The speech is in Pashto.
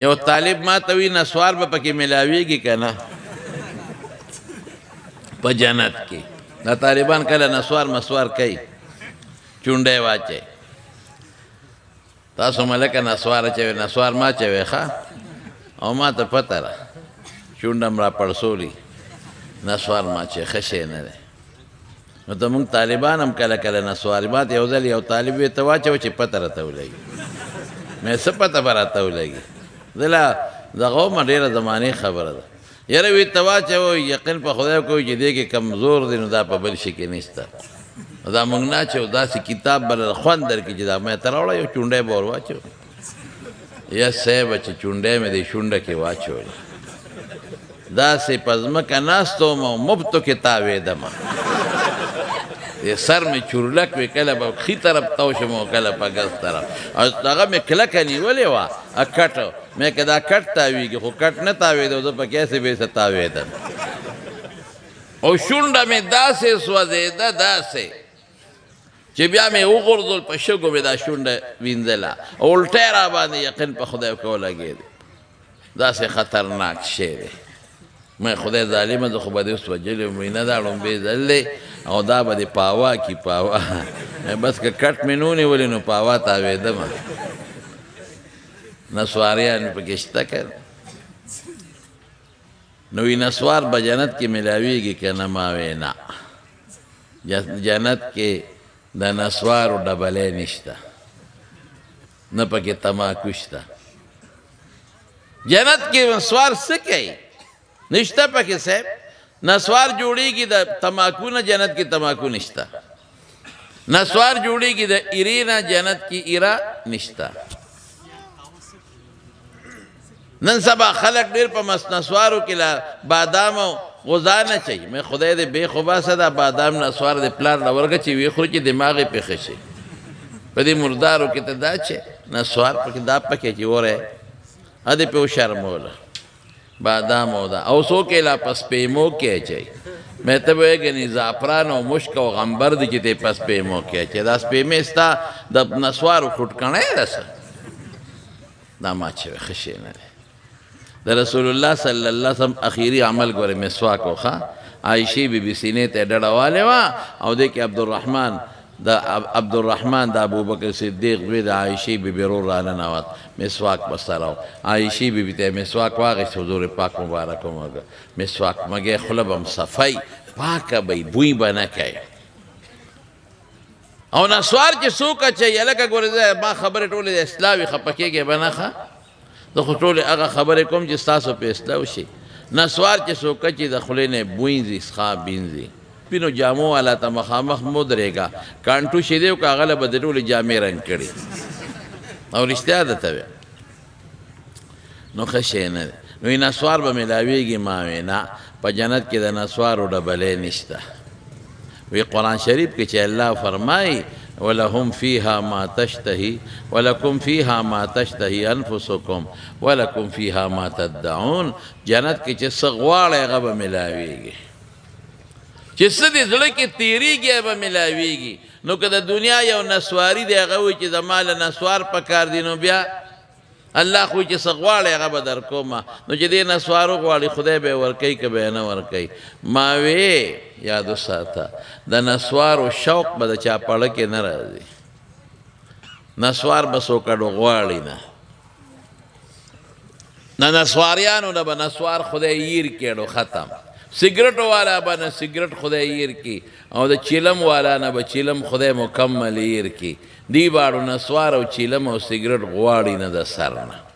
یو طالب ما ته وی نسوار به پکې ملاویږي که نه په جنت کې دا طالبان کله نسوار مسوار کوي چونډی واچوي تاسو ملکه نسوار اچوئ نسوار ما اچوئ ښه او ما ته پته ده چونډه م را پړسولي نسوار ما اچوئ ښه شی نه دی نو ته مونږ طالبان هم کله کله نسوار ما ته یو ځل یو طالب وی ته واچوه چې پته راته ولګي مې څه پته به راته ولګي زه لا دغه ومه ډېره زمانې خبره ده یاره وی ته واچوه یقین په خدای کوي چې دې کې کمزور دی نو دا په بل شي کې نشته دا مونږ نه اچوو داسې کتاب به خوند درکړي چې دا مې ته راوړه یو چونډی به ور واچوه یا صیبه چې چونډی مې دې شونډه کې واچولې داسې په ځمکه ناست وم او مفتو کې تاوېدمه د سر مې چورلک وې کله به ښي طرف تاو شم او کله په ګز طرف او هغه مې کلکه نیولې وه کټ مې که دا کټ تاویږي خو کټ نه تاوېده زه په کیسې بېسه تاوېدم او شونډه مې داسې سوځېده داسې چې بیا مې وغورځول په شګو مې دا شونډه وینځله او الټی را باندې یقین په خدای کې ولګېد داسې خطرناک شی دی مې خدای ظالمه زه خو به دې اوس وجلې وم نه دا ړومبی ځل دی او دا به دې پاوا کي پاوا بس که کټ مې نه ونیولې نو پاوا تاوېدمه نسواریان پکې شته که نو وی نسوار به جنت کې ملاویږي که نه ما وی نه جنت کې د نسوارو ډبلی نشته نه پکې تماکو شته جنت کې نسوار څه کوي نشته پکې صاحب نسوار جوړیږي د تماکو نه جنت کې تماکو نشته نسوار جوړیږي د ایرې نه جنت کې ایره نشته نن سبا خلق ډېر په نسوارو کې لا بادام او غذا نه چي مې خدای دې بې خوباسه دا بادام نسوار د پلار له ورکه چې وی خوري چې دماغ یې پېښه شي په دې مردارو کې ته دا چې نسوار پکې دا پکې چې وره ا دې په شرموله بادام او دا او سو کې لا پس پیمو کې اچي مې ته وایګني زعفران او مشک او غمبر دي چې ته پس پیمو کې اچي دا سپېمې ستا د نسوارو خټکڼی رسه دا ما چې خشي نه د رسول الله صلی الله علیه وسلم اخیری عمل ګوره مسواک وخه عائشې بیبي سینې ته ډډه والې وه او دې کې عبدالرحمن د ابوبکر صدیق دوی د عائشې بیبي رور راننوت مسواک به سره و عائشې بیبي ته مسواک واخیست حضور پاک مبارک ومږه مسواک مږې خوله به م صفی پاکه به بوی به نه کوي او نسوار چې څوک اچوي هلکه ګورې ما خبرې ټولې د اصلاح وي خفه کېږې به نه ښه زه خو ټولې هغه خبرې کوم چې ستاسو په اصلاح وشي نسوار چې څوک اچي د خولې نه بوینځي څښا بینځي پینو جامو والا ته مخامخ مودرېږه کانټو شیدې او که هغه له به د ټولې جامې رنګ کړي او رښتیا ده ته نو ښه شی نه دی نو نسوار به ملاویږي ما وی نه په جنت کې د نسوارو ډبلی نشته وی قرآن شریف کې چې الله فرمایي ولهم فيها ما تشتهي ولكم فيها ما تشتهي انفسكم ولكم فيها ما تدعون جنت کې چې څه غواړئ هغه به ملاویږي چې څه دې زړه کې تېرېږي هغه به ملاویږي نو که د دنیا یو نسواري دی هغه وایي چې زما له نسوار پکار دی نو بیا الله خو چې څه غواړئ هغه به در کومه نو چې دې نسوارو غواړي خدای به یې ورکوي که به یې نه ورکوي ما وې یاد وساته د نسوارو شوق به د چا پړه کې نه راځي نسوار به څوکړو غواړي نه نه نسواریانو نه به نسوار خدای ییر کړو ختم سګرټ والا به نه سګرټ خدای ییر کی او د چیلم والا نه به چیلم خدای مکمل ییر کی دی باړو نسوار او چیلم او سګرټ غواړي نه د سر نه